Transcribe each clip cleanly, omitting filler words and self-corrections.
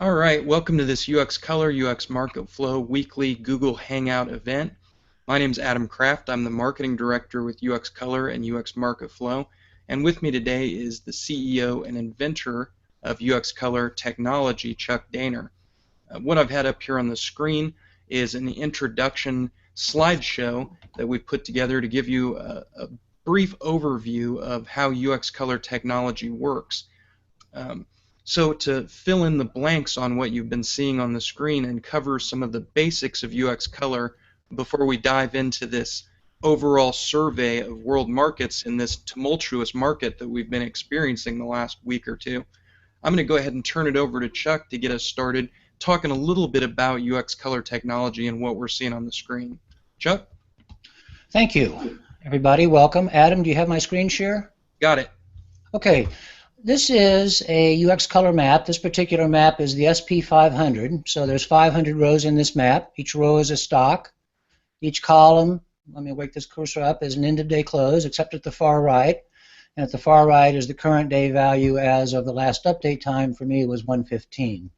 All right, welcome to this uxColor UX Market Flow weekly Google Hangout event. My name is Adam Kraft. I'm the marketing director with uxColor and UX Market Flow, and with me today is the CEO and inventor of uxColor technology, Chuck Daner. What I've had up here on the screen is an introduction slideshow that we put together to give you a brief overview of how uxColor technology works. So to fill in the blanks on what you've been seeing on the screen and cover some of the basics of uxColor before we dive into this overall survey of world markets in this tumultuous market that we've been experiencing the last week or two, I'm going to go ahead and turn it over to Chuck to get us started talking a little bit about uxColor technology and what we're seeing on the screen. Chuck? Thank you. Everybody, welcome. Adam, do you have my screen share? Got it. Okay. This is a uxColor map. This particular map is the SP500. So there's 500 rows in this map. Each row is a stock. Each column, let me wake this cursor up, is an end-of-day close, except at the far right. And at the far right is the current day value as of the last update time. For me, was 1:15.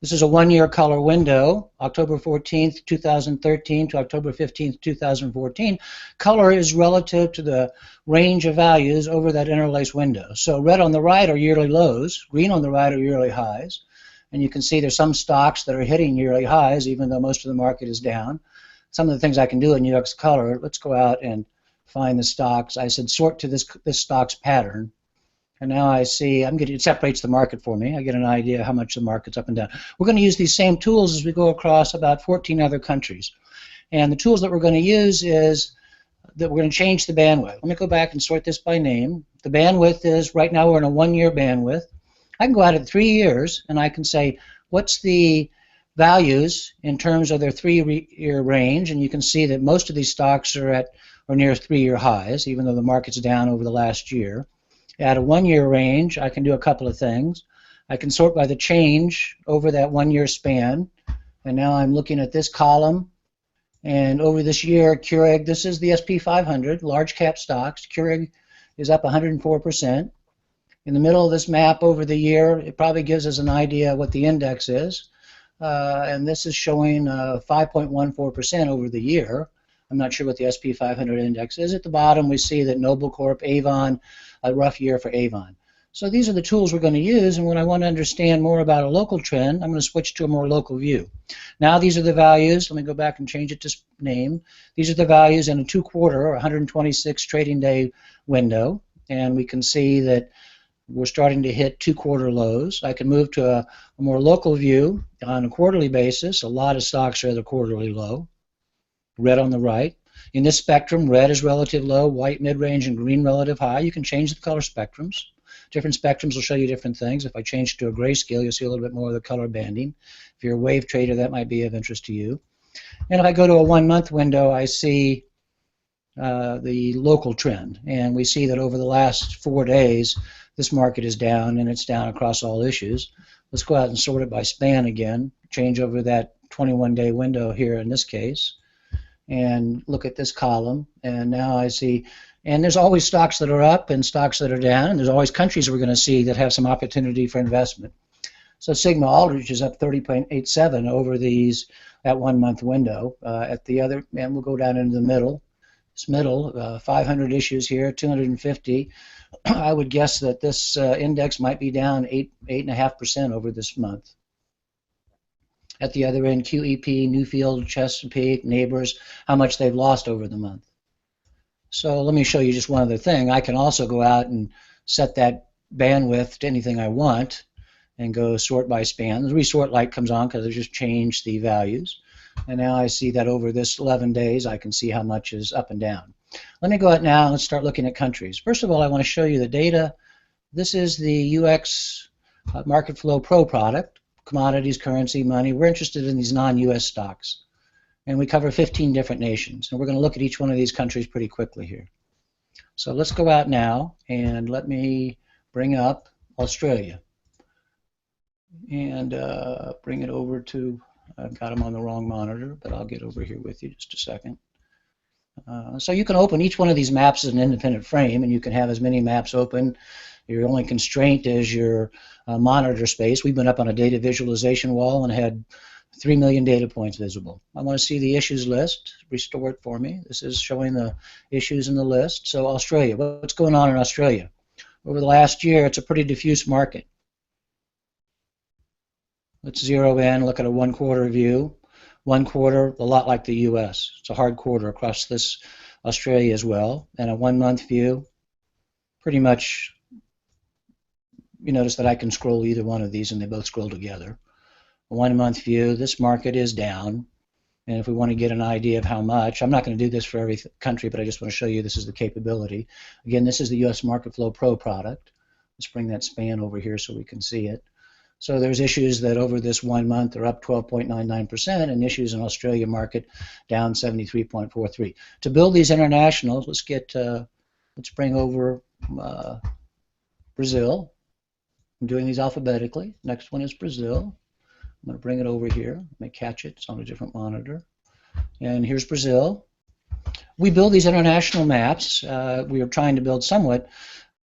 This is a one-year color window, October 14th, 2013 to October 15th, 2014. Color is relative to the range of values over that interlace window. So red on the right are yearly lows, green on the right are yearly highs. And you can see there's some stocks that are hitting yearly highs, even though most of the market is down. Some of the things I can do in uxColor, let's go out and find the stocks. I said sort to this stock's pattern. And now I see, it separates the market for me. I get an idea how much the market's up and down. We're going to use these same tools as we go across about 14 other countries. And the tools that we're going to use is that we're going to change the bandwidth. Let me go back and sort this by name. The bandwidth is, right now we're in a one-year bandwidth. I can go out at 3 years and I can say, what's the values in terms of their 3-year range? And you can see that most of these stocks are at or near 3-year highs, even though the market's down over the last year. At a one-year range, I can do a couple of things. I can sort by the change over that one-year span. And now I'm looking at this column. And over this year, Keurig, this is the SP500, large cap stocks. Keurig is up 104%. In the middle of this map over the year, it probably gives us an idea of what the index is. And this is showing 5.14% over the year. I'm not sure what the SP500 index is. At the bottom, we see that Noble Corp, Avon, a rough year for Avon. So these are the tools we're going to use, and when I want to understand more about a local trend, I'm going to switch to a more local view. Now these are the values. Let me go back and change it to name. These are the values in a 2-quarter or 126 trading day window, and we can see that we're starting to hit 2-quarter lows. I can move to a more local view on a quarterly basis. A lot of stocks are at a quarterly low. Red on the right. In this spectrum, red is relative low, white mid-range, and green relative high. You can change the color spectrums. Different spectrums will show you different things. If I change to a grayscale, you'll see a little bit more of the color banding. If you're a wave trader, that might be of interest to you. And if I go to a 1-month window, I see the local trend. And we see that over the last 4 days, this market is down, and it's down across all issues. Let's go out and sort it by span again. Change over that 21-day window here in this case. And look at this column, and now I see, and there's always stocks that are up and stocks that are down, and there's always countries we're going to see that have some opportunity for investment. So Sigma Aldrich is up 30.87 over that 1-month window. At the other, and we'll go down into the middle. This middle, 500 issues here, 250. I would guess that this index might be down 8.5% over this month. At the other end, QEP, Newfield, Chesapeake, Neighbors, how much they've lost over the month. So let me show you just one other thing. I can also go out and set that bandwidth to anything I want and go sort by span. The resort light comes on because I just changed the values. And now I see that over this 11 days, I can see how much is up and down. Let me go out now and let's start looking at countries. First of all, I want to show you the data. This is the UX Market Flow Pro product. Commodities, currency, money. We're interested in these non-U.S. stocks. And we cover 15 different nations. And we're going to look at each one of these countries pretty quickly here. So let's go out now and let me bring up Australia. And bring it over to, I've got them on the wrong monitor, but I'll get over here with you just a second. So you can open each one of these maps as an independent frame, and you can have as many maps open Your only constraint is your monitor space. We've been up on a data visualization wall and had 3 million data points visible. I want to see the issues list. Restore it for me. This is showing the issues in the list. So Australia, what's going on in Australia? Over the last year, it's a pretty diffuse market. Let's zero in, look at a 1 quarter view. 1 quarter, a lot like the US. It's a hard quarter across this Australia as well. And a 1 month view, pretty much, you notice that I can scroll either one of these and they both scroll together. A 1 month view, this market is down. And if we want to get an idea of how much, I'm not going to do this for every country, but I just want to show you this is the capability. Again, this is the US Market Flow Pro product. Let's bring that span over here so we can see it. So there's issues that over this 1 month are up 12.99%, and issues in Australia market down 73.43. To build these internationals, let's bring over Brazil. I'm doing these alphabetically. Next one is Brazil. I'm going to bring it over here. Let me catch it. It's on a different monitor. And here's Brazil. We build these international maps. We are trying to build somewhat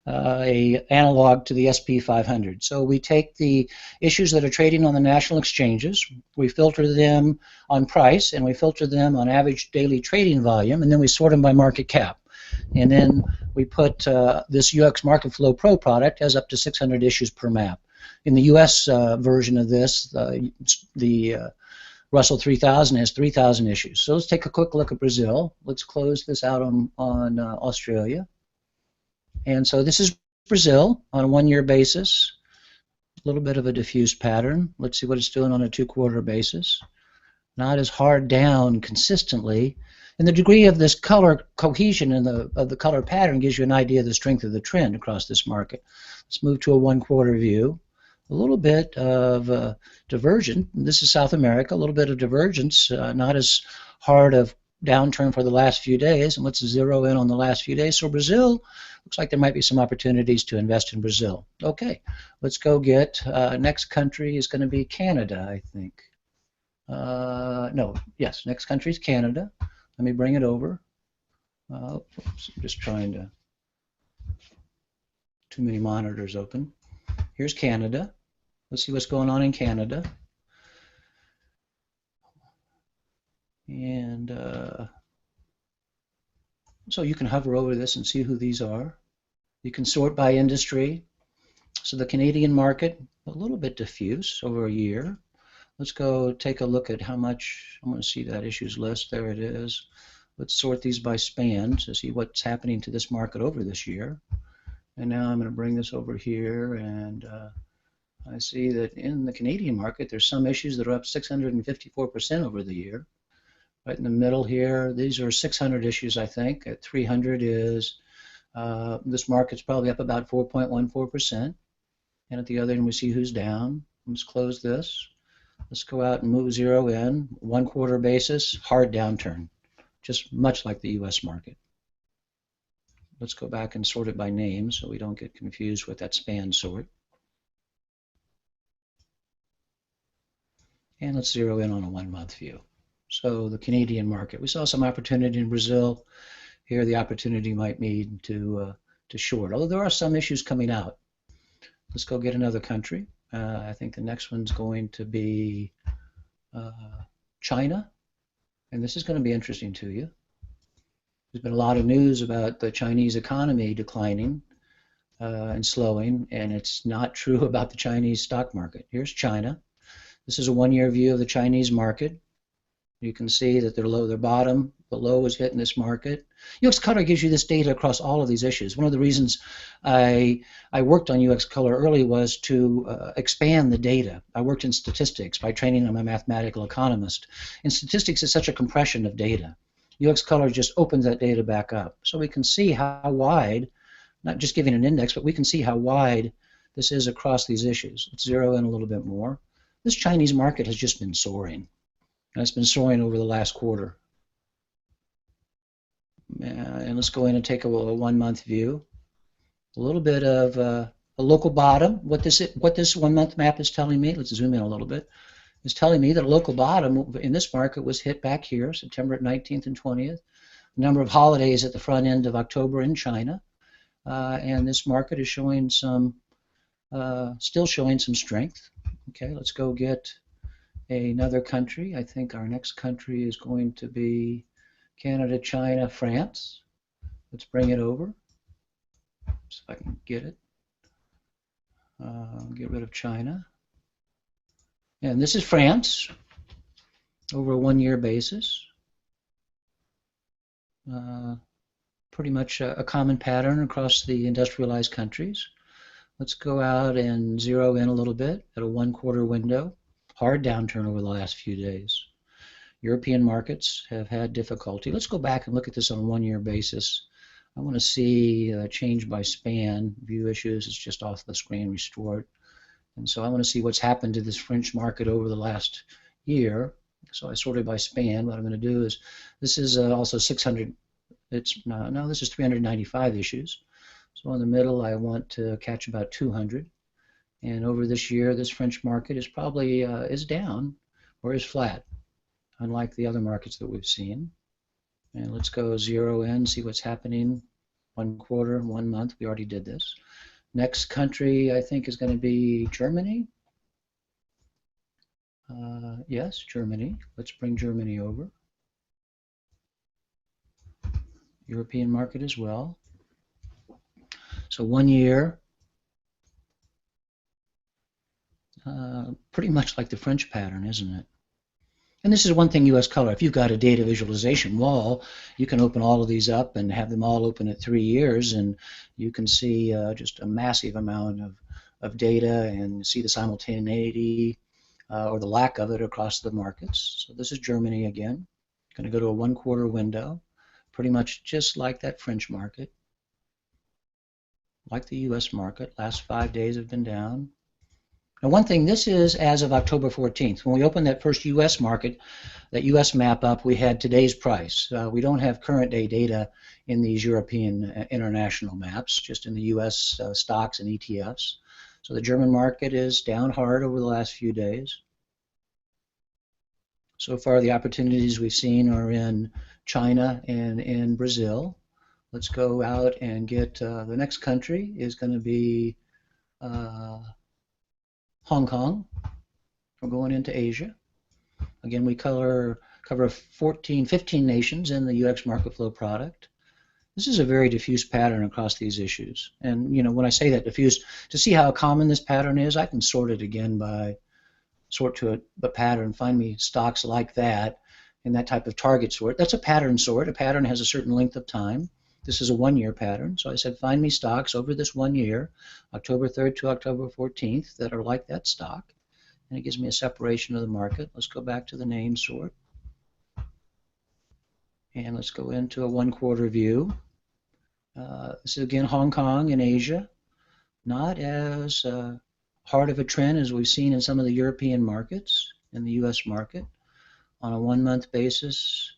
a analog to the SP 500. So we take the issues that are trading on the national exchanges, we filter them on price, and we filter them on average daily trading volume, and then we sort them by market cap. And then we put this UX Market Flow Pro product has up to 600 issues per map. In the US version of this, the Russell 3000 has 3,000 issues. So let's take a quick look at Brazil. Let's close this out on Australia. And so this is Brazil on a 1 year basis. A little bit of a diffuse pattern. Let's see what it's doing on a 2 quarter basis. Not as hard down consistently. And the degree of this color cohesion in of the color pattern gives you an idea of the strength of the trend across this market. Let's move to a 1 quarter view. A little bit of divergence. This is South America. A little bit of divergence. Not as hard of downturn for the last few days. And let's zero in on the last few days. So Brazil, looks like there might be some opportunities to invest in Brazil. Okay, let's go get, next country is going to be Canada, I think. No, yes, next country is Canada. Let me bring it over. Oops, I'm just trying to, too many monitors open. Here's Canada. Let's see what's going on in Canada. And so you can hover over this and see who these are. You can sort by industry. So the Canadian market, a little bit diffuse over a year. Let's go take a look at how much. I want to see that issues list. There it is. Let's sort these by span to see what's happening to this market over this year. And now I'm going to bring this over here, and I see that in the Canadian market there's some issues that are up 654% over the year. Right in the middle here, these are 600 issues, I think. At 300 is, this market's probably up about 4.14%. And at the other end, we see who's down. Let's close this. Let's go out and move zero in. 1 quarter basis, hard downturn, just much like the US market. Let's go back and sort it by name so we don't get confused with that span sort. And let's zero in on a 1 month view. So the Canadian market, we saw some opportunity in Brazil. Here the opportunity might be to short, although there are some issues coming out. Let's go get another country. I think the next one's going to be China, and this is going to be interesting to you. There's been a lot of news about the Chinese economy declining and slowing, and it's not true about the Chinese stock market. Here's China. This is a 1 year view of the Chinese market. You can see that their bottom, the low is hitting this market. uxColor gives you this data across all of these issues. One of the reasons I worked on uxColor early was to expand the data. I worked in statistics by training. I'm a mathematical economist. And statistics is such a compression of data. uxColor just opens that data back up. So we can see how wide, not just giving an index, but we can see how wide this is across these issues. Let's zero in a little bit more. This Chinese market has just been soaring. And it's been soaring over the last quarter. And let's go in and take a 1 month view. A little bit of a local bottom. What this 1 month map is telling me, let's zoom in a little bit, is telling me that a local bottom in this market was hit back here, September 19th and 20th. A number of holidays at the front end of October in China. and this market is showing some, still showing some strength. Okay, let's go get another country. I think our next country is going to be Canada, China, France. Let's bring it over. See if I can get it. Get rid of China. And this is France over a 1 year basis. Pretty much a common pattern across the industrialized countries. Let's go out and zero in a little bit at a 1/4 window. Hard downturn over the last few days. European markets have had difficulty. Let's go back and look at this on a 1 year basis. I want to see change by span. View issues is just off the screen, restored. And so I want to see what's happened to this French market over the last year. So I sorted by span. What I'm going to do is, this is also 600, it's no, this is 395 issues. So in the middle, I want to catch about 200. And over this year, this French market is probably is down or is flat, unlike the other markets that we've seen. And let's go zero in, see what's happening 1/4, 1 month. We already did this. Next country, I think, is going to be Germany. Yes, Germany. Let's bring Germany over. European market as well. So 1 year, pretty much like the French pattern, isn't it? And this is one thing uxColor, if you've got a data visualization wall, you can open all of these up and have them all open at 3 years, and you can see just a massive amount of data and see the simultaneity or the lack of it across the markets. So this is Germany again. Going to go to a 1/4 window, pretty much just like that French market, like the US market. Last 5 days have been down. Now, one thing, this is as of October 14th. When we opened that first U.S. market, that U.S. map up, we had today's price. We don't have current day data in these European international maps, just in the U.S. Stocks and ETFs. So the German market is down hard over the last few days. So far, the opportunities we've seen are in China and in Brazil. Let's go out and get the next country is going to be Hong Kong. We're going into Asia. Again, we cover 15 nations in the UX Market Flow product. This is a very diffuse pattern across these issues. And when I say that diffuse, to see how common this pattern is, I can sort it again by sort to a pattern, find me stocks like that, and that type of target sort. That's a pattern sort. A pattern has a certain length of time. This is a 1 year pattern. So I said, find me stocks over this 1 year, October 3rd to October 14th, that are like that stock. And it gives me a separation of the market. Let's go back to the name sort. And let's go into a 1/4 view. This is again Hong Kong and Asia. Not as hard of a trend as we've seen in some of the European markets, in the US market. On a 1 month basis,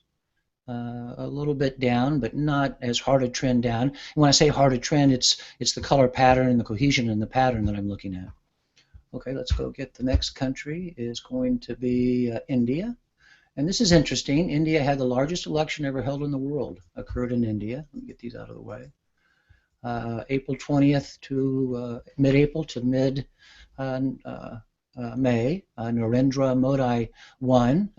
a little bit down, but not as hard a trend down. And when I say hard a trend, it's the color pattern and the cohesion in the pattern that I'm looking at. Okay, let's go get the next country. Is going to be India. And this is interesting. India had the largest election ever held in the world, occurred in India. Let me get these out of the way. April 20th to mid-April to mid May, Narendra Modi won.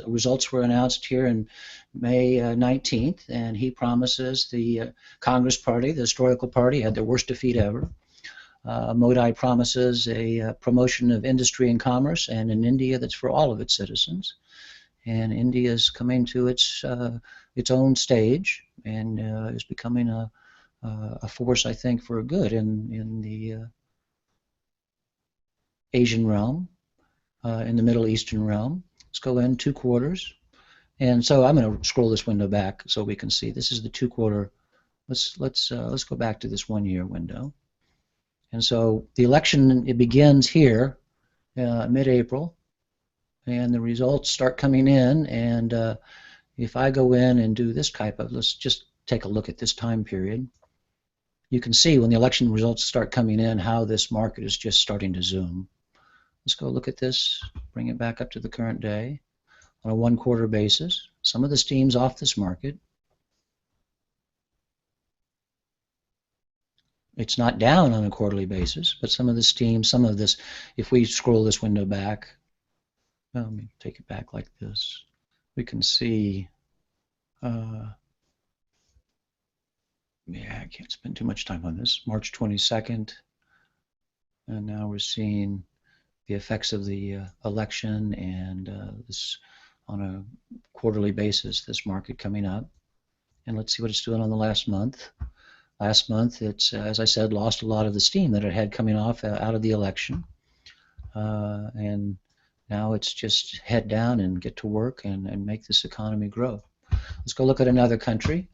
Results were announced here in May 19th, and he promises the Congress Party, the historical party, had their worst defeat ever. Modi promises a promotion of industry and commerce, and in India that's for all of its citizens. And India is coming to its own stage and is becoming a force, I think, for good in the Asian realm, in the Middle Eastern realm. Let's go in 2 quarters. And so I'm going to scroll this window back so we can see. This is the 2/4. Let's go back to this 1 year window. And so the election, it begins here, mid-April, and the results start coming in. And if I go in and do this type of, let's just take a look at this time period. You can see when the election results start coming in how this market is just starting to zoom. Let's go look at this, bring it back up to the current day on a 1/4 basis. Some of the steam's off this market. It's not down on a quarterly basis, but some of the steam, some of this, if we scroll this window back, well, let me take it back like this, we can see, yeah, I can't spend too much time on this, March 22nd, and now we're seeing the effects of the election and this on a quarterly basis, this market coming up. And let's see what it's doing on the last month. Last month, it's, as I said, lost a lot of the steam that it had coming off out of the election. And now it's just head down and get to work and make this economy grow. Let's go look at another country.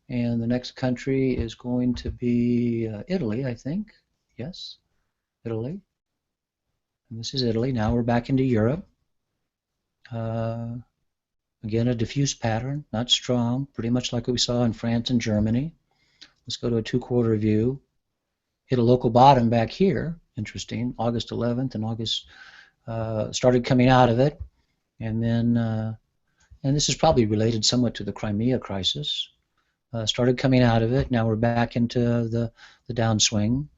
And the next country is going to be Italy, I think. Yes, Italy. And this is Italy. Now we're back into Europe. Again, a diffuse pattern, not strong, pretty much like what we saw in France and Germany. Let's go to a two-quarter view. Hit a local bottom back here. Interesting. August 11th and August started coming out of it. And then, and this is probably related somewhat to the Crimea crisis. Started coming out of it. Now we're back into the downswing.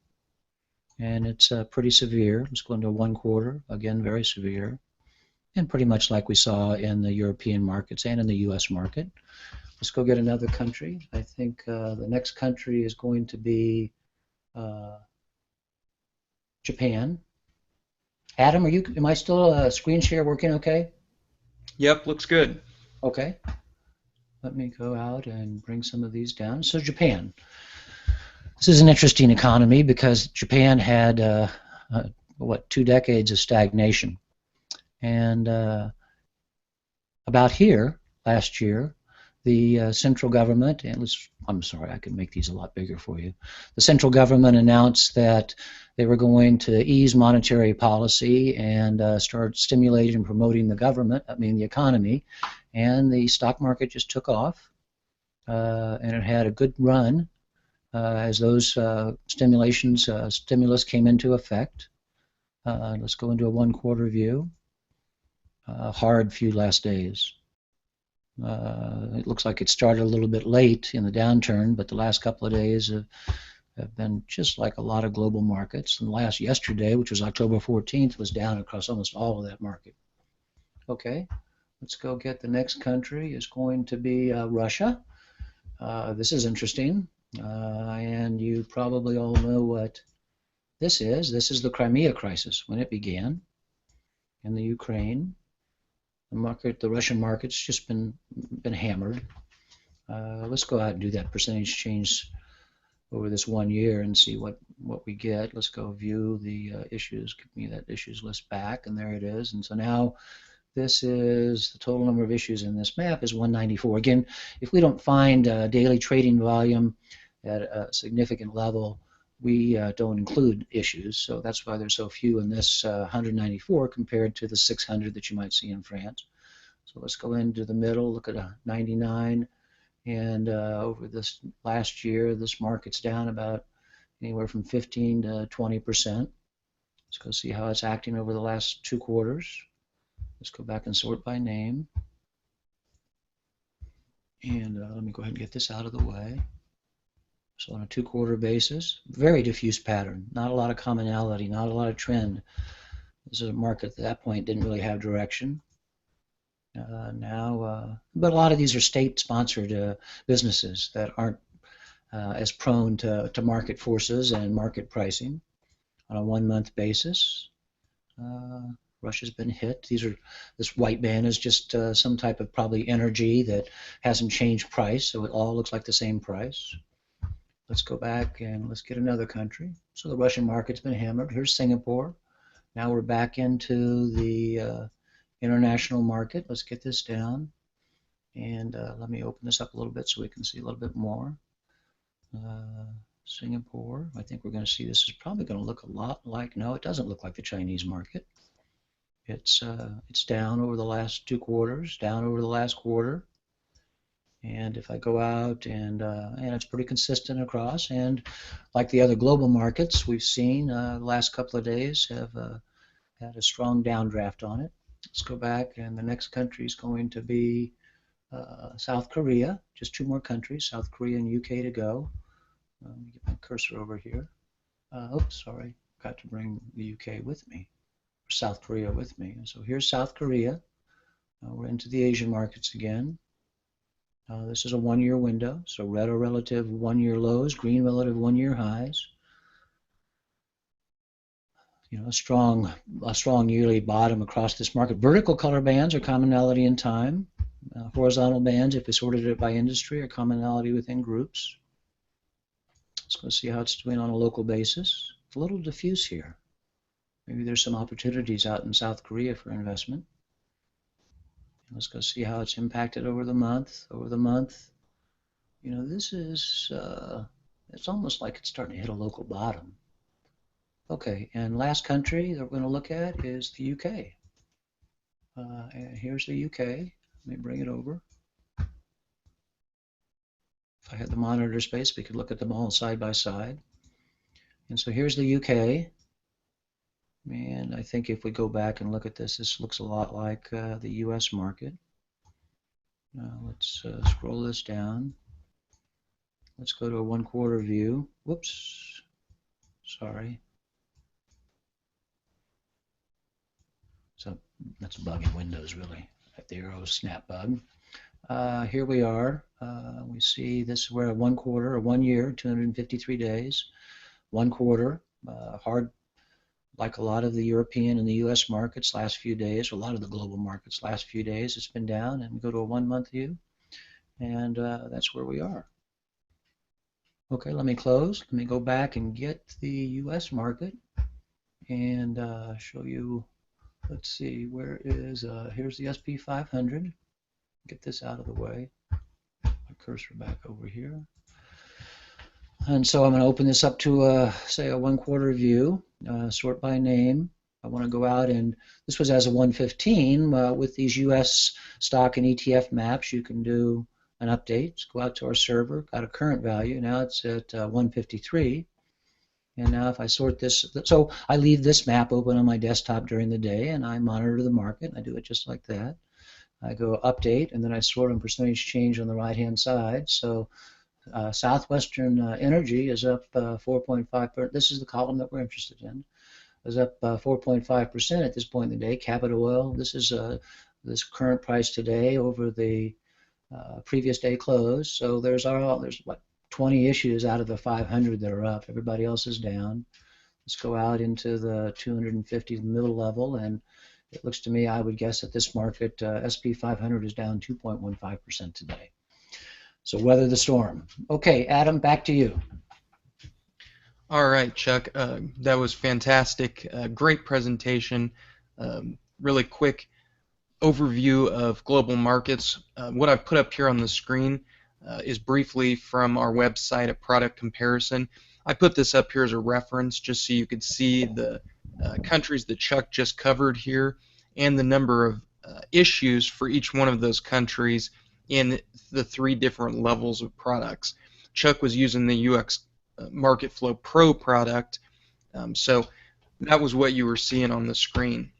And it's pretty severe. Let's go into one quarter. Again, very severe. And pretty much like we saw in the European markets and in the U.S. market. Let's go get another country. I think the next country is going to be Japan. Adam, am I still screen share working okay? Yep, looks good. Okay. Let me go out and bring some of these down. So Japan. This is an interesting economy because Japan had, 2 decades of stagnation. And about here, last year, the central government, and I'm sorry, I could make these a lot bigger for you. The central government announced that they were going to ease monetary policy and start stimulating and promoting the economy, and the stock market just took off, and it had a good run as those stimulus came into effect. Let's go into a one-quarter view. Hard few last days. It looks like it started a little bit late in the downturn, but the last couple of days have been just like a lot of global markets. And yesterday, which was October 14th, was down across almost all of that market. Okay, let's go get the next country. Is going to be Russia. This is interesting, and you probably all know what this is. This is the Crimea crisis when it began in the Ukraine. The Russian market's just been hammered. Let's go out and do that percentage change over this 1 year and see what we get. Let's go view the issues. Give me that issues list back, and there it is. And so now this is the total number of issues in this map is 194. Again, if we don't find daily trading volume at a significant level, we don't include issues, so that's why there's so few in this 194 compared to the 600 that you might see in France. So let's go into the middle, look at a 99, and over this last year, this market's down about anywhere from 15 to 20%. Let's go see how it's acting over the last 2 quarters. Let's go back and sort by name. And let me go ahead and get this out of the way. So on a 2-quarter basis, very diffuse pattern, not a lot of commonality, not a lot of trend. This is a market at that point didn't really have direction. But a lot of these are state-sponsored businesses that aren't as prone to market forces and market pricing. On a 1-month basis, Russia's been hit. This white band is just some type of probably energy that hasn't changed price, so it all looks like the same price. Let's go back and let's get another country. So the Russian market's been hammered. Here's Singapore. Now we're back into the international market. Let's get this down. And let me open this up a little bit so we can see a little bit more. Singapore, I think we're going to see this is probably going to look a lot like, no, it doesn't look like the Chinese market. It's down over the last 2 quarters, down over the last quarter. And if I go out and it's pretty consistent across, and like the other global markets we've seen the last couple of days have had a strong downdraft on it. Let's go back, and the next country is going to be South Korea. Just 2 more countries, South Korea and UK to go. Let me get my cursor over here. Oops, sorry. Got to bring the UK with me, or South Korea with me. And so here's South Korea. We're into the Asian markets again. This is a 1-year window, so red are relative 1-year lows, green relative 1-year highs. You know, a strong yearly bottom across this market. Vertical color bands are commonality in time. Horizontal bands, if we sorted it by industry, are commonality within groups. Let's go see how it's doing on a local basis. It's a little diffuse here. Maybe there's some opportunities out in South Korea for investment. Let's go see how it's impacted over the month. Over the month, you know, this is, it's almost like it's starting to hit a local bottom. Okay, and last country that we're going to look at is the UK. And here's the UK. Let me bring it over. If I had the monitor space, we could look at them all side by side. And so here's the UK. And I think if we go back and look at this, this looks a lot like the US market. Now let's scroll this down. Let's go to a 1/4 view. Whoops, sorry. So that's a bug in Windows, really. The arrow snap bug. Here we are. We see this, we're at 1/4, or 1 year, 253 days. 1/4, hard, like a lot of the European and the US markets last few days, or a lot of the global markets last few days, it's been down. And we go to a 1-month view, and that's where we are. Okay, let me close. Let me go back and get the US market and show you. Let's see, where is, here's the SP 500. Get this out of the way. My cursor back over here. And so I'm going to open this up to, say, a 1/4 view, sort by name. I want to go out, and this was as of 1/15. With these US stock and ETF maps, you can do an update. Let's go out to our server, got a current value. Now it's at 153. And now if I sort this, so I leave this map open on my desktop during the day, and I monitor the market. I do it just like that. I go update, and then I sort on percentage change on the right-hand side. So Southwestern Energy is up 4.5%. This is the column that we're interested in. Is up 4.5% at this point in the day. Cabot Oil, this is this current price today over the previous day close. So there's what, 20 issues out of the 500 that are up. Everybody else is down. Let's go out into the 250 middle level, and it looks to me, I would guess that this market, SP 500 is down 2.15% today. So weather the storm. Okay, Adam, back to you. All right, Chuck, that was fantastic. Great presentation. Really quick overview of global markets. What I've put up here on the screen is briefly from our website, a product comparison. I put this up here as a reference just so you could see the countries that Chuck just covered here and the number of issues for each one of those countries in the 3 different levels of products. Chuck was using the UX Market Flow Pro product, so that was what you were seeing on the screen.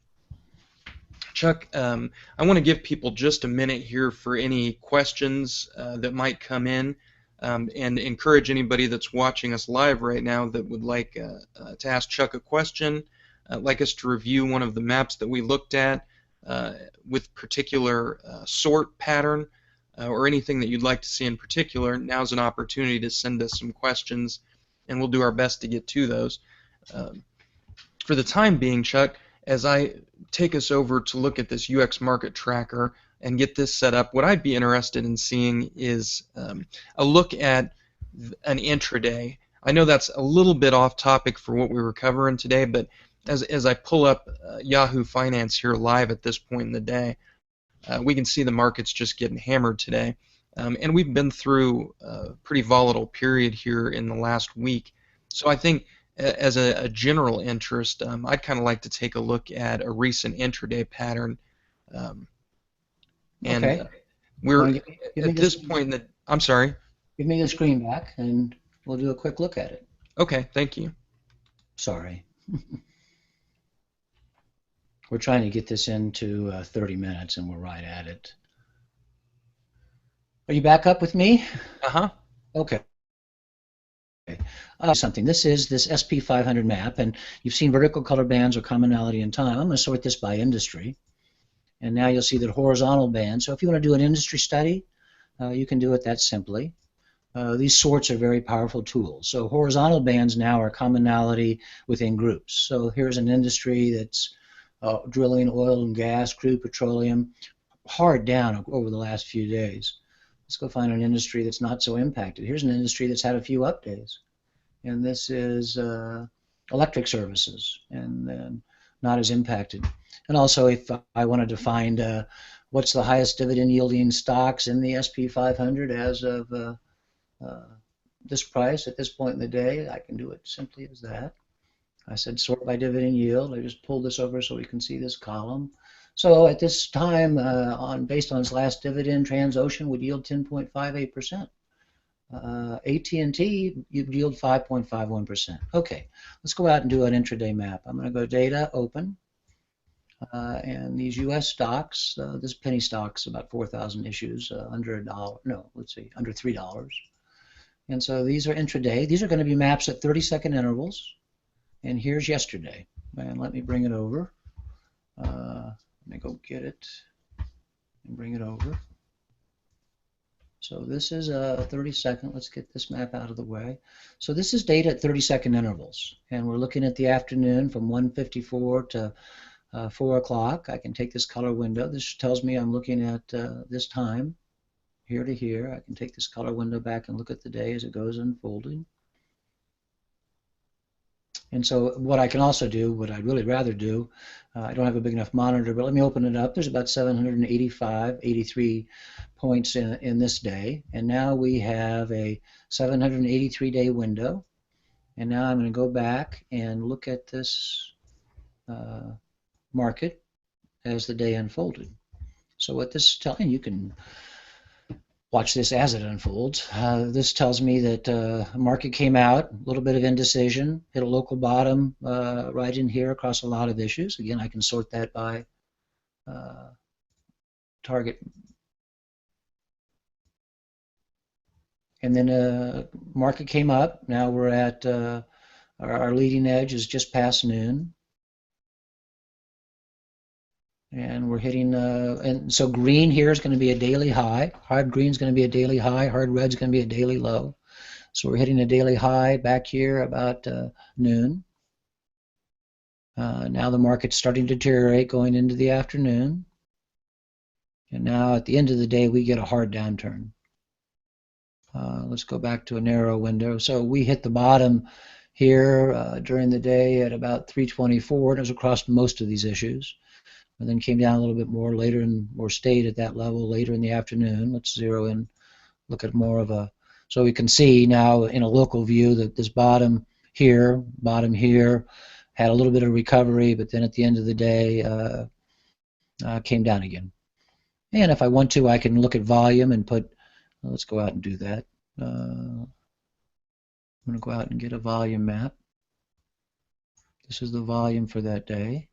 Chuck, I want to give people just a minute here for any questions that might come in, and encourage anybody that's watching us live right now that would like to ask Chuck a question, like us to review one of the maps that we looked at with particular sort pattern, or anything that you'd like to see in particular. Now's an opportunity to send us some questions, and we'll do our best to get to those. For the time being, Chuck, as I take us over to look at this UX market tracker and get this set up, what I'd be interested in seeing is a look at an intraday. I know that's a little bit off topic for what we were covering today, but as I pull up Yahoo Finance here live at this point in the day, we can see the market's just getting hammered today. And we've been through a pretty volatile period here in the last week. So I think as a general interest, I'd kind of like to take a look at a recent intraday pattern. Okay. We're give at this point in the, I'm sorry. Give me the screen back, and we'll do a quick look at it. Okay, thank you. Sorry. We're trying to get this into 30 minutes, and we're right at it. Are you back up with me? Uh-huh. Okay. Something. This is this SP500 map, and you've seen vertical color bands or commonality in time. I'm going to sort this by industry, and now you'll see that horizontal bands. So if you want to do an industry study, you can do it that simply. These sorts are very powerful tools. So horizontal bands now are commonality within groups. So here's an industry that's drilling, oil and gas, crude petroleum, hard down over the last few days. Let's go find an industry that's not so impacted. Here's an industry that's had a few up days. And this is electric services and not as impacted. And also, if I wanted to find what's the highest dividend yielding stocks in the SP 500 as of this price at this point in the day, I can do it simply as that. I said sort by dividend yield. I just pulled this over so we can see this column. So at this time, based on its last dividend, Transocean would yield 10.58%. AT&T would yield 5.51%. Okay, let's go out and do an intraday map. I'm going to go Data, Open, and these U.S. stocks. This penny stock's about 4,000 issues, under $1. No, let's see, under $3. And so these are intraday. These are going to be maps at 30-second intervals. And here's yesterday. And let me bring it over. Let me go get it and bring it over. So this is a 30-second. Let's get this map out of the way. So this is data at 30-second intervals. And we're looking at the afternoon from 1:54 to 4 o'clock. I can take this color window. This tells me I'm looking at this time, here to here. I can take this color window back and look at the day as it goes unfolding. And so what I can also do, what I'd really rather do, I don't have a big enough monitor, but let me open it up. There's about 785, 83 points in this day. And now we have a 783-day window. And now I'm going to go back and look at this market as the day unfolded. So what this is telling you can watch this as it unfolds. This tells me that market came out, a little bit of indecision, hit a local bottom right in here across a lot of issues. Again, I can sort that by target. And then market came up. Now we're at our leading edge is just past noon. And we're hitting, and so green here is going to be a daily high. Hard green is going to be a daily high. Hard red is going to be a daily low. So we're hitting a daily high back here about noon. Now the market's starting to deteriorate going into the afternoon. And now at the end of the day, we get a hard downturn. Let's go back to a narrow window. So we hit the bottom here during the day at about 324. It was across most of these issues. And then came down a little bit more later or stayed at that level later in the afternoon. Let's zero in, look at more of a, so we can see now in a local view that this bottom here had a little bit of recovery, but then at the end of the day came down again. And if I want to, I can look at volume and put, let's go out and do that. I'm going to go out and get a volume map. This is the volume for that day.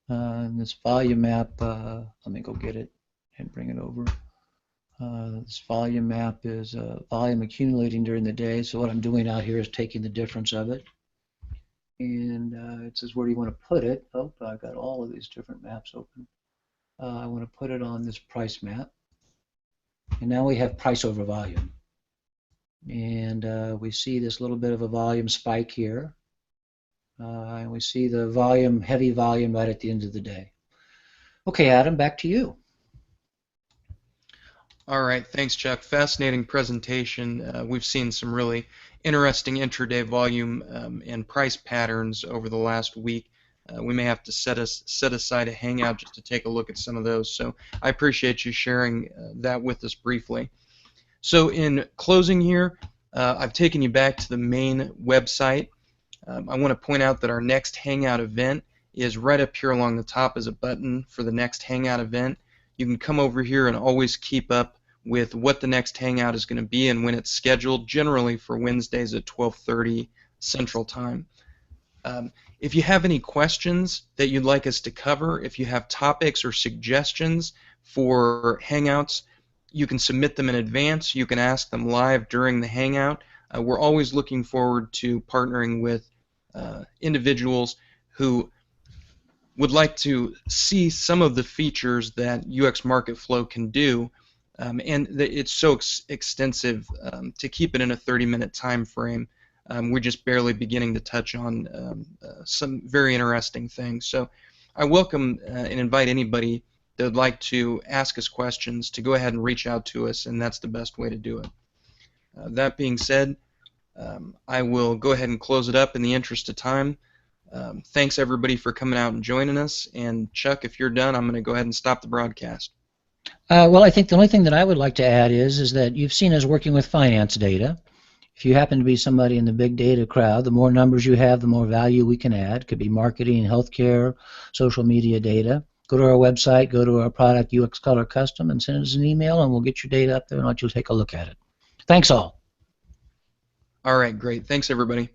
And this volume map, let me go get it and bring it over. This volume map is volume accumulating during the day. So what I'm doing out here is taking the difference of it. And it says, where do you want to put it? Oh, I've got all of these different maps open. I want to put it on this price map. And now we have price over volume. And we see this little bit of a volume spike here. And we see the volume, heavy volume right at the end of the day. Okay, Adam, back to you. All right, thanks, Chuck. Fascinating presentation. We've seen some really interesting intraday volume and price patterns over the last week. We may have to set aside a hangout just to take a look at some of those. So I appreciate you sharing that with us briefly. So in closing here, I've taken you back to the main website. I want to point out that our next Hangout event is right up here along the top as a button for the next Hangout event. You can come over here and always keep up with what the next Hangout is going to be and when it's scheduled, generally for Wednesdays at 12:30 Central Time. If you have any questions that you'd like us to cover, if you have topics or suggestions for Hangouts, you can submit them in advance. You can ask them live during the Hangout. We're always looking forward to partnering with individuals who would like to see some of the features that UX Market Flow can do, and it's so extensive to keep it in a 30-minute time frame. We're just barely beginning to touch on some very interesting things. So I welcome and invite anybody that would like to ask us questions to go ahead and reach out to us, and that's the best way to do it. That being said, I will go ahead and close it up in the interest of time. Thanks everybody for coming out and joining us. And Chuck, if you're done, I'm going to go ahead and stop the broadcast. Well, I think the only thing that I would like to add is that you've seen us working with finance data. If you happen to be somebody in the big data crowd, the more numbers you have, the more value we can add. It could be marketing, healthcare, social media data. Go to our website, go to our product uxColor Custom, and send us an email, and we'll get your data up there and let you take a look at it. Thanks all. All right, great. Thanks everybody.